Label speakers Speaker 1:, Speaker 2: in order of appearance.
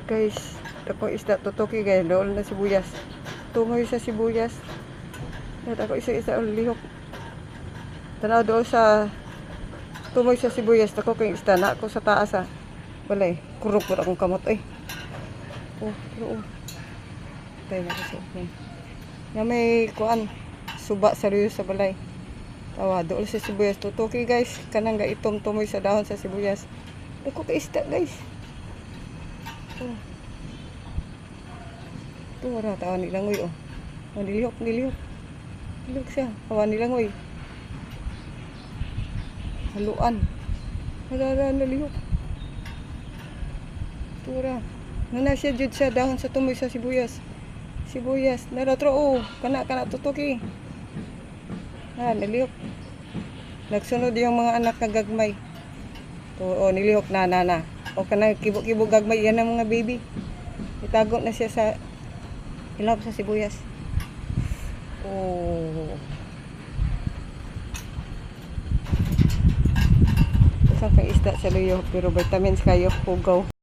Speaker 1: Guys, ako isda tutuki guys, dool na sibuyas. Tungoy sa sibuyas. At ako isa-isa ang lihok. Tanaw doon sa tumoy sa sibuyas, ako kay isda na ako sa taas ah. Balay, kurog ko akong kamot eh. Oh, pero oh. Tayo na kasi. Na may kuan, suba sa riyo sa balay. Tawa dool sa sibuyas tutuki guys, kanang ga itom tumoy sa dahon sa sibuyas. Ako kay isda guys. Oh. Ito wala tawa ni langoy oh. Nilihok. Nilihok siya. Tawa ni langoy. Haluan. Wala nalihok. Ito wala. Nana siya jud sa dahon sa tumoy sa sibuyas. Sibuyas. Naratro oh. Kana tutuki. Nilihok. Nagsunod yung mga anak na gagmay. Ito oh, nilihok na. O kana kibo-kibo gagmay yan ang mga baby. Itago na siya sa ilap sa sibuyas. Oh. Isang kang isda sa luyo pero vitamins kayo, pugaw.